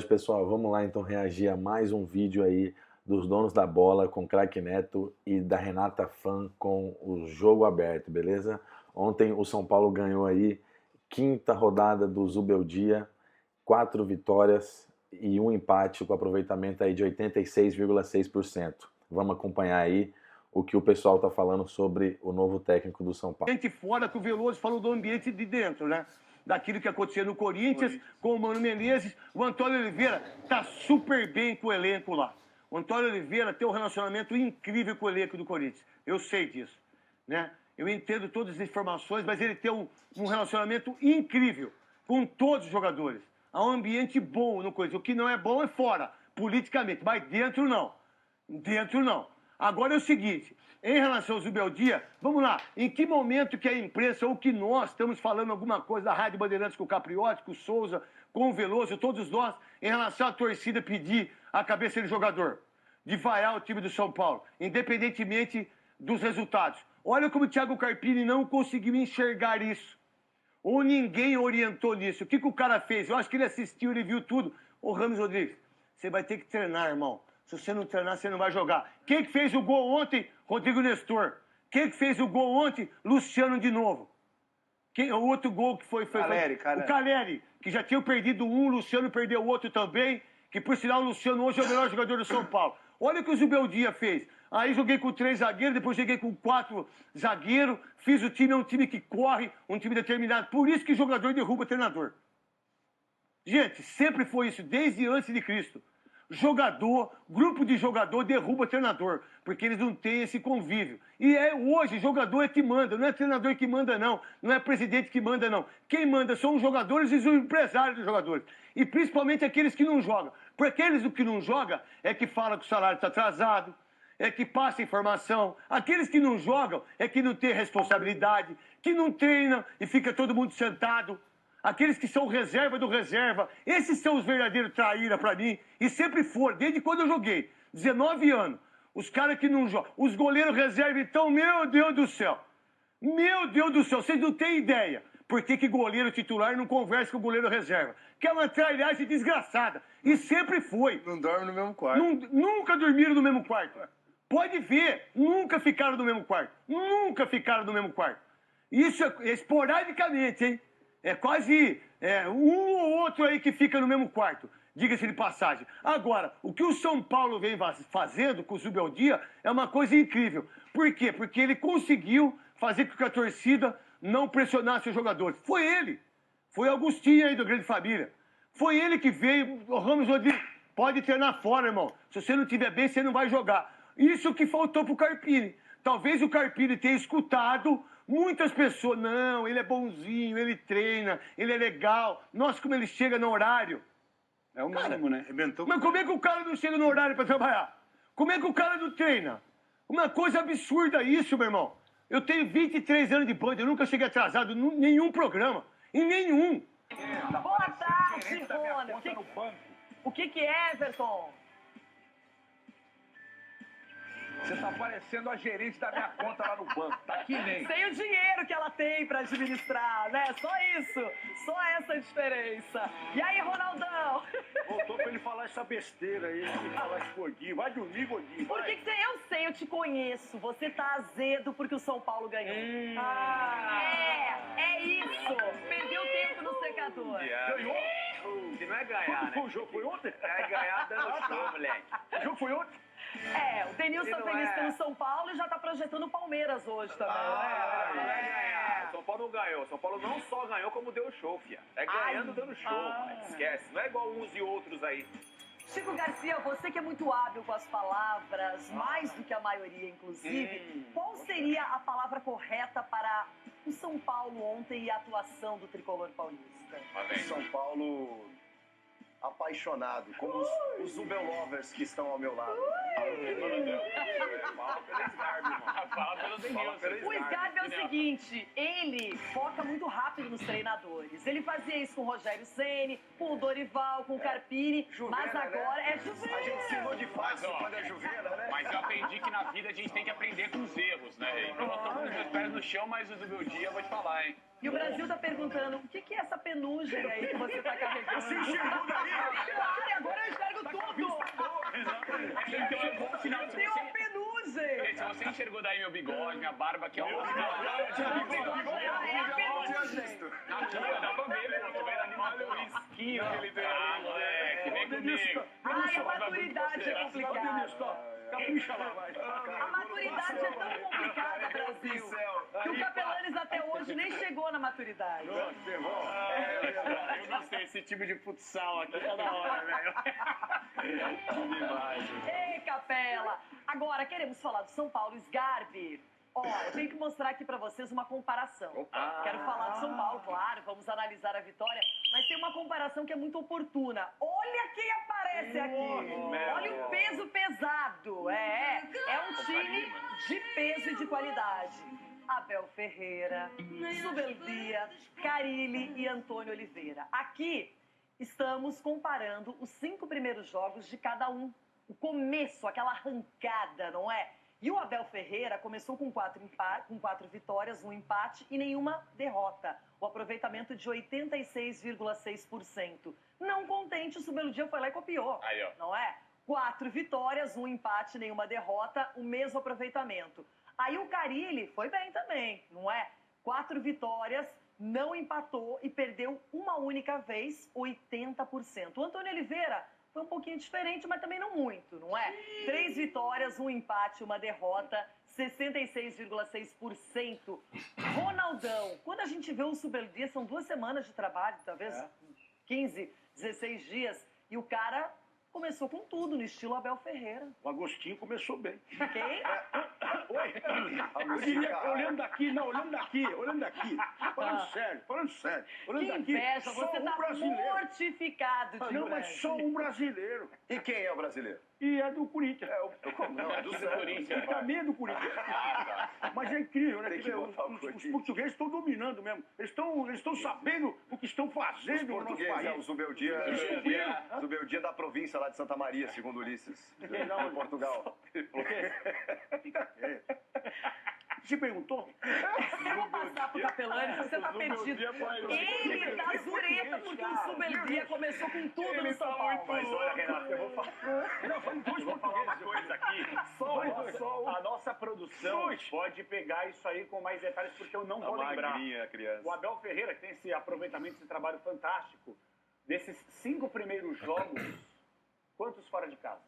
pessoal. Vamos lá então reagir a mais um vídeo aí dos donos da bola com Craque Neto e da Renata Fã com o jogo aberto, beleza? Ontem o São Paulo ganhou aí, quinta rodada do Zubeldia, 4 vitórias e um empate com aproveitamento aí de 86,6%. Vamos acompanhar aí o que o pessoal tá falando sobre o novo técnico do São Paulo. Gente fora que o Veloso falou do ambiente de dentro, né? Daquilo que acontecia no Corinthians, com o Mano Menezes. O Antônio Oliveira tá super bem com o elenco lá. O Antônio Oliveira tem um relacionamento incrível com o elenco do Corinthians. Eu sei disso, né? Eu entendo todas as informações, mas ele tem um relacionamento incrível com todos os jogadores. Há um ambiente bom no Corinthians. O que não é bom é fora, politicamente, mas dentro não. Dentro não. Agora é o seguinte, em relação ao Zubeldia, vamos lá, em que momento que a imprensa ou que nós estamos falando alguma coisa da Rádio Bandeirantes com o Capriotti, com o Souza, com o Veloso, todos nós, em relação à torcida pedir a cabeça do jogador, de vaiar o time do São Paulo, independentemente dos resultados. Olha como o Thiago Carpini não conseguiu enxergar isso. Ou ninguém orientou nisso. O que o cara fez? Eu acho que ele assistiu, ele viu tudo. Ô Ramos Rodrigues, você vai ter que treinar, irmão. Se você não treinar, você não vai jogar. Quem que fez o gol ontem? Rodrigo Nestor. Quem que fez o gol ontem? Luciano de novo. O outro gol que foi Caleri. o Caleri, que já tinha perdido um, o Luciano perdeu o outro também, que por sinal o Luciano hoje é o melhor jogador do São Paulo. Olha o que o Zubeldia fez. Aí joguei com 3 zagueiros, depois joguei com 4 zagueiros, fiz o time, é um time que corre, um time determinado. Por isso que jogador derruba treinador. Gente, sempre foi isso, desde antes de Cristo. Jogador, grupo de jogador derruba treinador, porque eles não têm esse convívio. E hoje, jogador é que manda, não é treinador que manda, não. Não é presidente que manda, não. Quem manda são os jogadores e os empresários dos jogadores. E principalmente aqueles que não jogam. Porque aqueles que não jogam é que fala que o salário está atrasado, é que passa informação. Aqueles que não jogam é que não tem responsabilidade, que não treinam e fica todo mundo sentado. Aqueles que são reserva do reserva, esses são os verdadeiros traíra pra mim. E sempre foram, desde quando eu joguei. 19 anos. Os caras que não jogam. Os goleiros reserva, então, meu Deus do céu. Meu Deus do céu, vocês não têm ideia. Por que goleiro titular não conversa com o goleiro reserva? Que é uma trairagem desgraçada. E sempre foi. Não dorme no mesmo quarto. Nunca dormiram no mesmo quarto. Pode ver, nunca ficaram no mesmo quarto. Nunca ficaram no mesmo quarto. Isso é esporadicamente, hein? É quase um ou outro aí que fica no mesmo quarto, diga-se de passagem. Agora, o que o São Paulo vem fazendo com o Zubeldia é uma coisa incrível. Por quê? Porque ele conseguiu fazer com que a torcida não pressionasse os jogadores. Foi ele. Foi Agostinho aí da Grande Família. Foi ele que veio. O Ramos Rodrigues, pode treinar fora, irmão. Se você não estiver bem, você não vai jogar. Isso que faltou pro Carpini. Talvez o Carpini tenha escutado muitas pessoas. Não, ele é bonzinho, ele treina, ele é legal. Nossa, como ele chega no horário. É o mínimo, né? Mas como é que o cara não chega no horário para trabalhar? Como é que o cara não treina? Uma coisa absurda isso, meu irmão. Eu tenho 23 anos de banda, eu nunca cheguei atrasado em nenhum programa. Em nenhum. Boa tarde, Rony. O que é, Everton? Você tá parecendo a gerente da minha conta lá no banco. Tá que nem. Sem o dinheiro que ela tem pra administrar, né? Só isso. Só essa diferença. E aí, Ronaldão? Voltou pra ele falar essa besteira aí, ele falar esse gordinho. Vai dormir, gordinho. Por que você... Eu sei, eu te conheço. Você tá azedo porque o São Paulo ganhou. É isso. Perdeu tempo no secador. Ganhou? Que não é ganhar, né? O jogo foi ontem? É ganhar dando show, moleque. O jogo foi ontem? O Denilson tá feliz pelo São Paulo e já tá projetando o Palmeiras hoje também, Não é ganhar. São Paulo não ganhou. São Paulo não só ganhou, como deu show, fia. É ganhando, dando show. Esquece. Não é igual uns e outros aí. Chico Garcia, você que é muito hábil com as palavras, mais do que a maioria, inclusive, qual seria a palavra correta para o São Paulo ontem e a atuação do tricolor paulista? São Paulo apaixonado, como os Zubel Lovers que estão ao meu lado. Fala pelo Sgarbi, irmão. Fala pelo Denilson. O Sgarbi é o seguinte, ele foca muito rápido nos treinadores. Ele fazia isso com o Rogério Ceni, com o Dorival, com o Carpini, Juvena, mas agora né? é Juvena. A gente ensinou de fácil quando é Juvena, né? Mas eu aprendi que na vida a gente tem que aprender com os erros, né? Então eu tô com os meus pés no chão, mas o meu dia eu vou te falar, hein? E o Brasil tá perguntando, o que é essa penugem aí que você tá carregando? Você enxergou daí? Claro, você enxergou daí meu bigode, minha barba aqui, ó. Tinha visto. Aqui, ó, dá pra ver, pô. Tô vendo ali no esquinho que ele tem ali, moleque. Vem comigo. Ai, a maturidade é complicada. Capricha lá, vai. A maturidade é tão complicada, Brasil, que o Capelanes até hoje nem chegou na maturidade. Eu gostei, esse time de futsal aqui tá da hora, velho. Demais. Ei, Capela! Agora, queremos falar do São Paulo Sgarbi. Ó, eu tenho que mostrar aqui pra vocês uma comparação. Quero falar do São Paulo, claro, vamos analisar a vitória, mas tem uma comparação que é muito oportuna. Olha quem aparece aqui! Olha o peso pesado! É um time de peso e de qualidade. Abel Ferreira, Zubeldia, Carille e Antônio Oliveira. Aqui estamos comparando os 5 primeiros jogos de cada um. O começo, aquela arrancada, não é? E o Abel Ferreira começou com 4 vitórias, 1 empate e nenhuma derrota. O aproveitamento de 86,6%. Não contente, o Zubeldia foi lá e copiou. Aí, ó. Não é? 4 vitórias, 1 empate, nenhuma derrota, o mesmo aproveitamento. Aí o Carille foi bem também, não é? 4 vitórias, não empatou e perdeu uma única vez, 80%. O Antônio Oliveira foi um pouquinho diferente, mas também não muito, não é? 3 vitórias, 1 empate, uma derrota, 66,6%. Ronaldão, quando a gente vê o Zubeldia, são 2 semanas de trabalho, talvez 15, 16 dias, e o cara começou com tudo, no estilo Abel Ferreira. O Agostinho começou bem. Quem? Oi? Eu diria, olhando daqui, falando sério, olhando Que daqui, inveja, só você um tá brasileiro. mortificado de Não, mas só um brasileiro. E quem é o brasileiro? E é do Corinthians. Não, é do Corinthians. Ele também é do Corinthians. Mas é incrível, né? Tem que botar o Os Coutinho. portugueses estão dominando mesmo. Eles estão sabendo o que estão Os fazendo no nosso portugueses, o país. Zubeldia da província lá de Santa Maria, segundo Ulisses. Não, Em Portugal. Fica quieto. Você perguntou? Eu vou passar pro Capelanes, você tá perdido. Ele tá zureta porque o Zubeldia começou com tudo no São Paulo. Mas olha, Renato, eu vou falar. Não, foi dois Vou falar uma portugueses. coisa aqui. A nossa produção pode pegar isso aí com mais detalhes, porque eu não vou lembrar. Magrinha, criança. O Abel Ferreira, que tem esse aproveitamento, esse trabalho fantástico, desses 5 primeiros jogos, quantos fora de casa?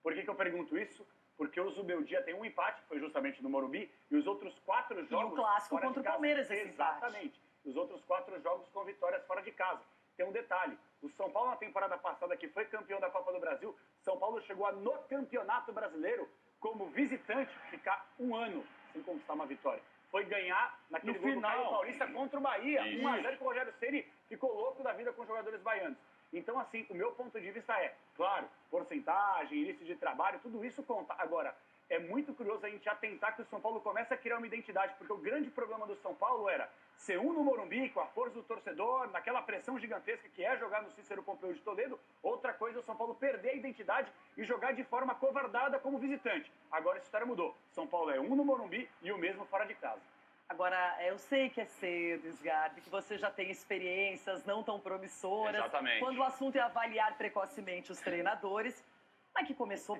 Por que eu pergunto isso? Porque o Zubeldia tem um empate, que foi justamente no Morumbi, e os outros 4 jogos... E o clássico fora de contra o casa. Palmeiras, esse empate. Exatamente. Os outros 4 jogos com vitórias fora de casa. Tem um detalhe, o São Paulo na temporada passada, que foi campeão da Copa do Brasil, São Paulo chegou a, no Campeonato Brasileiro, como visitante, ficar 1 ano sem conquistar uma vitória. Foi ganhar naquele gol do Caio Paulista contra o Bahia. 1-0 que o Rogério Ceni ficou louco da vida com os jogadores baianos. Então, assim, o meu ponto de vista é, claro, porcentagem, início de trabalho, tudo isso conta. Agora, é muito curioso a gente atentar que o São Paulo começa a criar uma identidade, porque o grande problema do São Paulo era ser no Morumbi, com a força do torcedor, naquela pressão gigantesca que é jogar no Cícero Pompeu de Toledo. Outra coisa é o São Paulo perder a identidade e jogar de forma covardada como visitante. Agora essa história mudou. São Paulo é no Morumbi e o mesmo fora de casa. Agora, eu sei que é cedo, Sgarbi, que você já tem experiências não tão promissoras. Exatamente. Quando o assunto é avaliar precocemente os treinadores. Mas que começou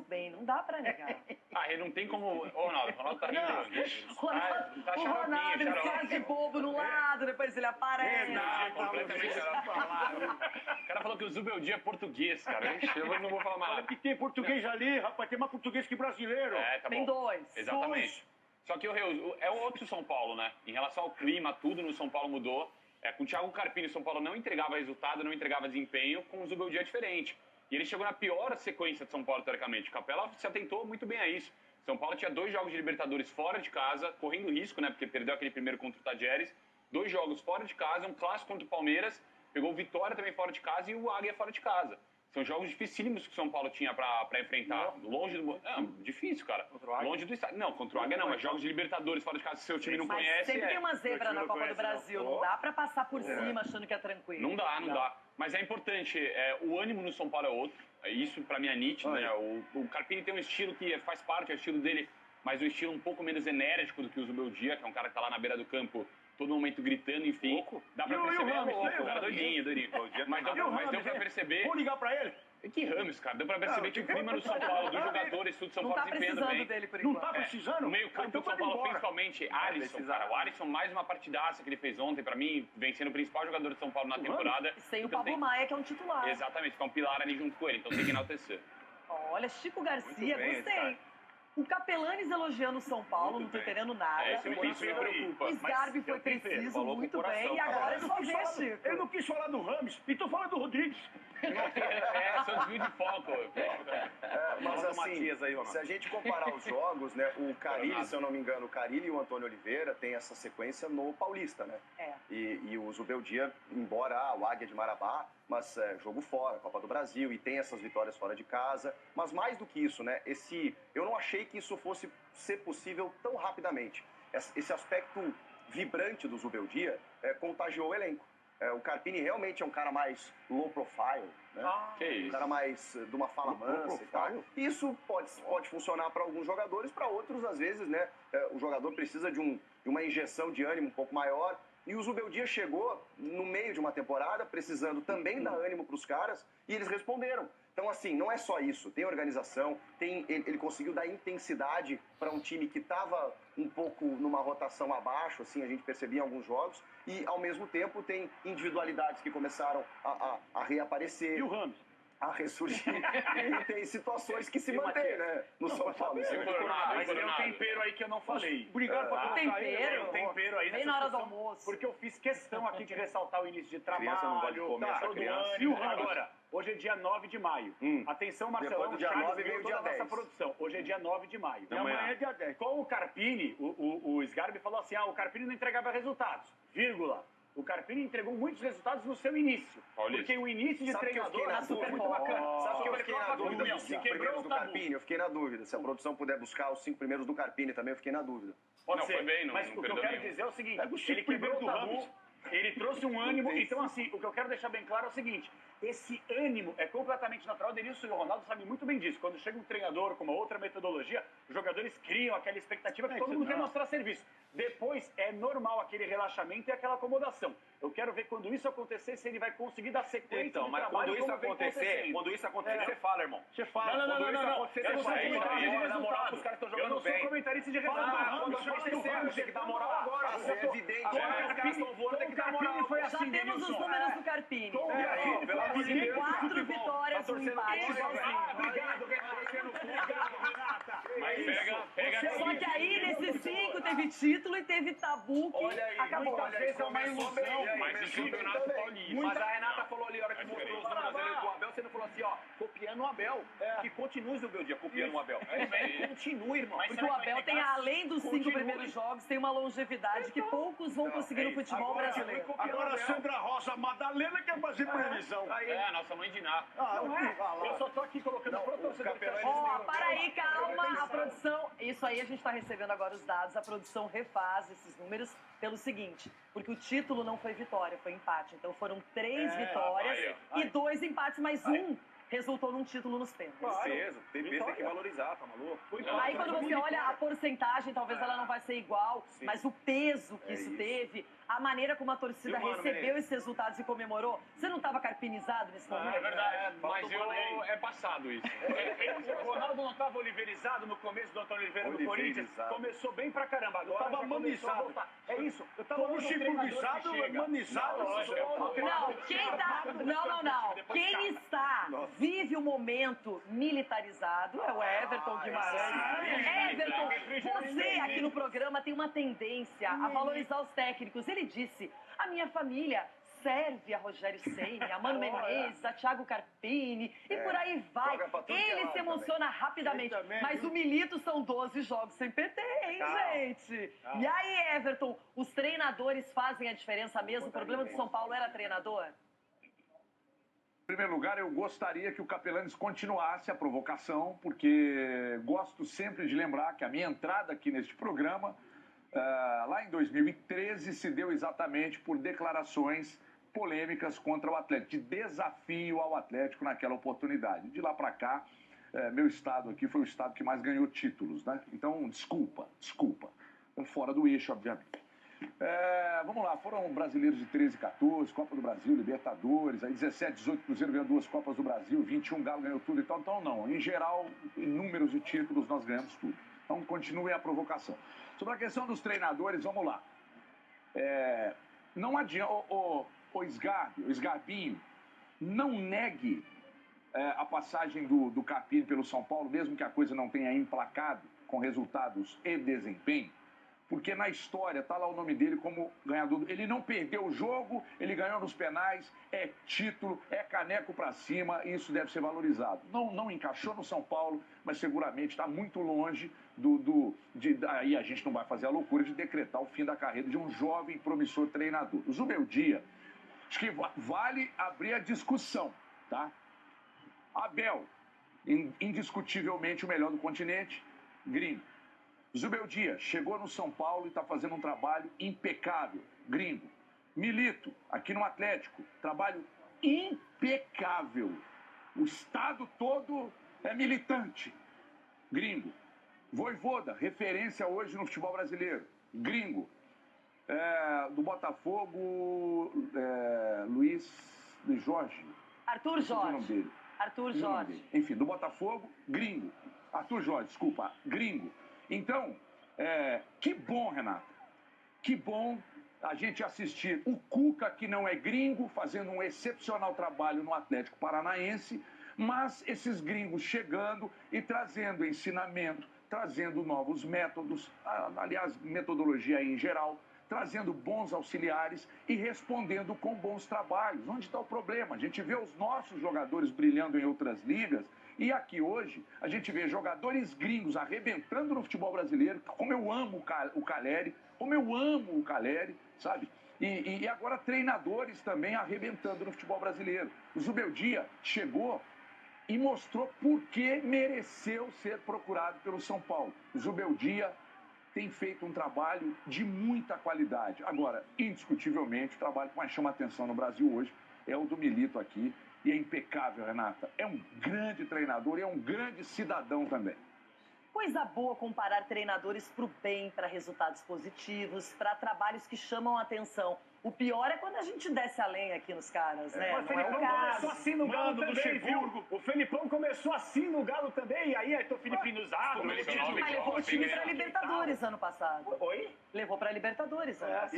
bem, não dá pra negar. Não tem como... Ô, Ronaldo tá rindo. O Ronaldo, ele faz de bobo no lado, depois ele aparece. Completamente xarope. O cara falou que o Zubeldia é português, cara. Eu não vou falar mais Olha nada. que tem português ali, rapaz. Tem mais português que brasileiro. Tá Tem bom. 2. Exatamente. Só que é o outro São Paulo, né? Em relação ao clima, tudo no São Paulo mudou. Com o Thiago Carpini, o São Paulo não entregava resultado, não entregava desempenho. Com o Zubeldia é diferente. E ele chegou na pior sequência de São Paulo, teoricamente. O Capela se atentou muito bem a isso. São Paulo tinha 2 jogos de Libertadores fora de casa, correndo risco, né? Porque perdeu aquele primeiro contra o Tajeres. 2 jogos fora de casa, um clássico contra o Palmeiras. Pegou Vitória também fora de casa e o Águia fora de casa. São jogos dificílimos que o São Paulo tinha pra enfrentar. Longe do... Não, difícil, cara. Contra o Águia? Longe do estádio. Não, contra o Águia não, mas jogos de Libertadores fora de casa, se seu time não Mas conhece... sempre tem uma zebra Seu time na não Copa do conhece, Brasil, não. não dá pra passar por cima achando que é tranquilo. Não dá. Mas é importante, o ânimo no São Paulo é outro. Isso pra mim é nítido, né? O Carpini tem um estilo que faz parte, é o estilo dele, mas um estilo um pouco menos enérgico do que o Zubeldia, que é um cara que tá lá na beira do campo todo momento gritando, enfim. Louco. Dá pra E o perceber, Rames, louco, né? o cara doidinho. Mas deu pra perceber... Vou ligar pra ele. E que Ramos, cara. Deu pra perceber que o clima no São Paulo, dos jogadores, tudo São Não Paulo tá desempenhando precisando bem. dele por Não enquanto. tá precisando? No meio campo Então do São pode ir Paulo, embora. principalmente Alisson, cara. O Alisson, mais uma partidaça que ele fez ontem, pra mim, vem sendo o principal jogador de São Paulo na temporada. E sem o Então Pablo tem- Maia, que é um titular. Exatamente, fica um pilar ali junto com ele, então tem que enaltecer. Olha, Chico Garcia, Muito bem, gostei. Scarpe. O Capelanes elogiando o São Paulo, não tô entendendo nada. É, isso me preocupa. O Sgarbi foi preciso, falou com o muito coração, bem. E cara. agora é Eu sua não quis falar vez, do- Chico. Eu não quis falar do Ramos, e tô falando do Rodrigues. É, seu desvio de foco. Mas Fala do assim, Matias aí, Ronaldo. se a gente comparar os jogos, né, o Carille, se eu não me engano, o Carille e o Antônio Oliveira têm essa sequência no Paulista, né? É. E o Zubeldia, embora o Águia de Marabá, mas jogo fora, Copa do Brasil, e tem essas vitórias fora de casa. Mas mais do que isso, né? Eu não achei que isso fosse ser possível tão rapidamente. Esse aspecto vibrante do Zubeldia contagiou o elenco. O Carpini realmente é um cara mais low profile, né? Que Um isso. cara mais de uma fala mansa e tal. Isso pode funcionar para alguns jogadores, para outros, às vezes, né? O jogador precisa de uma injeção de ânimo um pouco maior. E o Zubeldia chegou no meio de uma temporada, precisando também dar ânimo para os caras, e eles responderam. Então, assim, não é só isso. Tem organização, ele conseguiu dar intensidade para um time que estava um pouco numa rotação abaixo, assim, a gente percebia em alguns jogos, e, ao mesmo tempo, tem individualidades que começaram a reaparecer. E o Ramos? A ressurgir. E tem situações que se mantêm, né? No São Paulo. Isso é muito Coronado, Mas tem um Coronado. tempero aí que eu não falei. Obrigado por colocar Tempero? ele. Tem um tempero aí Bem nessa na hora do discussão, almoço. Porque eu fiz questão aqui de ressaltar o início de trabalho. Criança não gosta de comer, essa todo criança. ânimo. Agora, hoje é dia 9 de maio. Atenção, Marcelão, Depois do dia Charles 9 viu veio o toda dia a nossa 10. produção. Hoje é dia 9 de maio. E amanhã é dia 10. Com o Carpini, o Sgarbi falou assim, o Carpini não entregava resultados, vírgula. O Carpini entregou muitos resultados no seu início. Paulista. Porque o início de Sabe que eu treinador fiquei na foi dúvida? muito bacana. Sabe que eu fiquei na Supercopa dúvida Campeão, dos se 5 quebrou primeiros o do tabu. Carpini? Eu fiquei na dúvida. Se a produção puder buscar os 5 primeiros do Carpini também, eu fiquei na dúvida. Pode Não, ser. foi bem, não- Mas não o que eu perdeu quero nenhum. dizer é o seguinte, Pega o Chico ele quebrou o primeiro do tabu, Ramos. ele trouxe um ânimo, então assim, o que eu quero deixar bem claro é o seguinte, esse ânimo é completamente natural, o Denilson e o Ronaldo sabem muito bem disso, quando chega um treinador com uma outra metodologia, os jogadores criam aquela expectativa que todo mundo quer mostrar serviço. Depois é normal aquele relaxamento e aquela acomodação. Eu quero ver quando isso acontecer, se ele vai conseguir dar sequência Então, de mas trabalho quando isso como vem acontecer, acontecendo. você fala, irmão. Você fala. Não, Quando isso acontecer, eu não sou você fala. comentarista de Na moral, resultado. os caras estão Eu jogando não sou bem. comentarista de Fala do resultado. Ramos, Quando fala faz do certo, Ramos, tem que dar moral agora. Isso é evidente. Agora, né? o Carpini foi voando, tem que dar moral. foi Já assim, temos os Denilson. números do Carpini. Tom É, Carpini pelo amor de foi Deus. 4 vitórias, um empate. Obrigado, Renata. Mas pega Só que aí, nesses 5, teve título e teve tabu que Olha aí, acabou. Muitas vezes é uma começou bem, ilusão. aí, Mas em começou bem campeonato também. paulista. Mas a Renata falou ali, a hora que É mostrou os diferente. números brasileiros do Abel, você não falou assim, ó, copiando o Abel. Que continue o Zubeldia copiando o Abel. É isso aí. Continue, irmão. Mas Porque o Abel tem, além dos 5 primeiros jogos, tem uma longevidade que poucos vão conseguir no futebol brasileiro. Agora a Sandra Rosa Madalena quer fazer previsão. É, a nossa mãe de Ná. Eu só tô aqui colocando Não, pro o torcedor. Capelani- Ó, para aí, calma. A produção. Isso aí a gente tá recebendo agora os dados. A produção refaz esses números pelo seguinte: porque o título não foi vitória, foi empate. Então foram 3 vitórias aí, ó. e 2 empates, mais um resultou num título nos pênaltis. Certeza, tem que valorizar, tá maluco? Aí quando você olha a porcentagem, talvez ela não vai ser igual, mas o peso que isso teve, a maneira como a torcida E o Mano recebeu Menezes? esses resultados e comemorou, você não estava carpinizado nesse momento? É verdade, mas falta o Vanderlei. é passado isso. O Ronaldo não estava oliveirizado no começo do Antônio Oliveira no Corinthians. Oliveirizado. Começou bem pra caramba. Agora Tava já começou a manizado. voltar. É isso. Eu tava Todo no Chico treinador que Guisado, chega- manizado. Não, quem tá. Não. Quem está, vive o momento militarizado é o Everton Guimarães. Everton, você aqui no programa tem uma tendência a valorizar os técnicos. Ele disse: a minha família serve a Rogério Ceni, a Mano Menezes, a Thiago Carpini e por aí vai. joga pra tudo que é Ele lado se emociona rapidamente. Ele também, Mas viu? o Milito são 12 jogos sem PT, hein, gente? E aí, Everton, os treinadores fazem a diferença mesmo? O problema do São Paulo era treinador? Em primeiro lugar, eu gostaria que o Capelanes continuasse a provocação, porque gosto sempre de lembrar que a minha entrada aqui neste programa, lá em 2013, se deu exatamente por declarações polêmicas contra o Atlético, de desafio ao Atlético naquela oportunidade. De lá para cá, meu estado aqui foi o estado que mais ganhou títulos, né? Então, desculpa. Fora do eixo, obviamente. Vamos lá, foram brasileiros de 13 e 14, Copa do Brasil, Libertadores, aí 17, 18, Cruzeiro ganhou 2 Copas do Brasil, 21, Galo ganhou tudo e tal. Então, não, em geral, em números de títulos, nós ganhamos tudo. Então, continuem a provocação. Sobre a questão dos treinadores, vamos lá. Não adianta, o Sgarbinho, não negue a passagem do Carpini pelo São Paulo, mesmo que a coisa não tenha emplacado com resultados e desempenho, porque na história está lá o nome dele como ganhador. Ele não perdeu o jogo, ele ganhou nos penais, é título, é caneco para cima, e isso deve ser valorizado. Não encaixou no São Paulo, mas seguramente está muito longe aí a gente não vai fazer a loucura de decretar o fim da carreira de um jovem promissor treinador. O Zubeldia, acho que vale abrir a discussão, tá? Abel, indiscutivelmente o melhor do continente, gringo. Zubeldia chegou no São Paulo e está fazendo um trabalho impecável, gringo. Milito, aqui no Atlético, trabalho impecável. O estado todo é militante, gringo. Vojvoda, referência hoje no futebol brasileiro, gringo. Do Botafogo, Luiz Jorge. Arthur Jorge. Arthur Jorge. Enfim, do Botafogo, gringo. Arthur Jorge, desculpa, gringo. Então, que bom, Renata, que bom a gente assistir o Cuca, que não é gringo, fazendo um excepcional trabalho no Atlético Paranaense, mas esses gringos chegando e trazendo ensinamento, trazendo novos métodos, aliás, metodologia em geral, trazendo bons auxiliares e respondendo com bons trabalhos. Onde está o problema? A gente vê os nossos jogadores brilhando em outras ligas, e aqui hoje a gente vê jogadores gringos arrebentando no futebol brasileiro, como eu amo o Caleri, sabe? E agora treinadores também arrebentando no futebol brasileiro. O Zubeldia chegou e mostrou por que mereceu ser procurado pelo São Paulo. O Zubeldia tem feito um trabalho de muita qualidade. Agora, indiscutivelmente, o trabalho que mais chama atenção no Brasil hoje é o do Milito aqui. E é impecável, Renata. É um grande treinador e é um grande cidadão também. Coisa boa comparar treinadores para o bem, para resultados positivos, para trabalhos que chamam a atenção. O pior é quando a gente desce a lenha aqui nos caras, né? Mas Não é o Felipão caso. começou assim no Galo também, Luxemburgo. O Felipão começou assim no Galo também, e aí o Felipe nos Astros. Mas levou o time para Libertadores ano passado. Oi? Levou para Libertadores ano passado.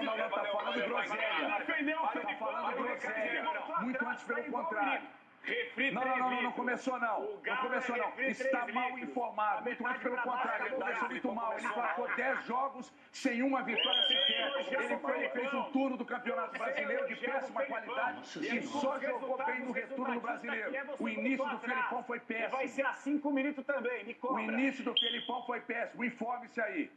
Não, tá falando de groselha. Defendeu o Tá Felipão. falando de groselha. Muito antes pelo contrário. Refri Não começou não. Não começou não. Está mal informado. Muito mais pelo contrário. Ele começou muito mal. Ele passou 10 jogos sem uma vitória sequer. Ele fez um turno do Campeonato Brasileiro de péssima qualidade e só jogou bem no retorno do Brasileiro. O início do Felipão foi péssimo. Vai ser assim com o Milito também, me cobra. O início do Felipão foi péssimo. Informe-se aí.